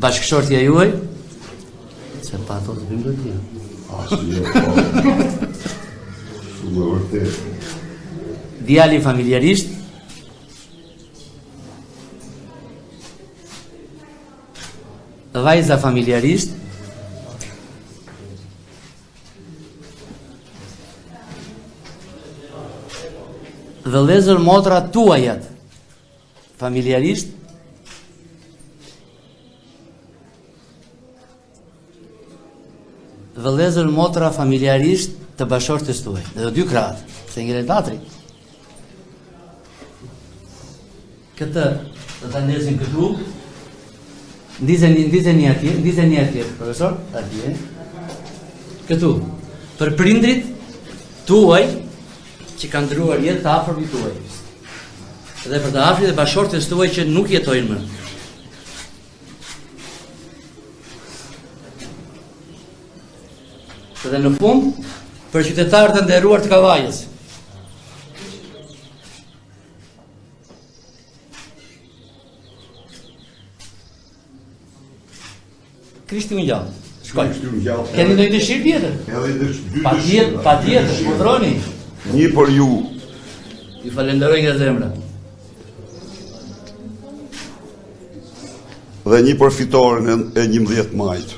Bashkëshortja juaj? Se pa ato të bëjmë tjetër. Shumë vërtet. Djali familjarisht? Vajza familjarisht? Dhe vëllezër motra tuajat familjarisht? Vëllezër motra familjarisht të bashortës tuaj. Dhe dy krahat, se ngjelet latri. Këtë do ta ndezin këtu. Ndizeni atje, profesor, atje. Këtu. Për prindrit tuaj që kanë ndruar jetë të afërmit tuaj. Dhe për të afërt dhe bashortës tuaj që nuk jetojnë më. Dhe në fund, për qytetarët e nderuar të Kavajës. Krishti më gjallë. Shkoj. Keni ndonjë dëshirë tjetër? Patjetër, urdhroni. Një për ju. Ju falenderoj nga zemra. Dhe një për fitoren e 11 majit.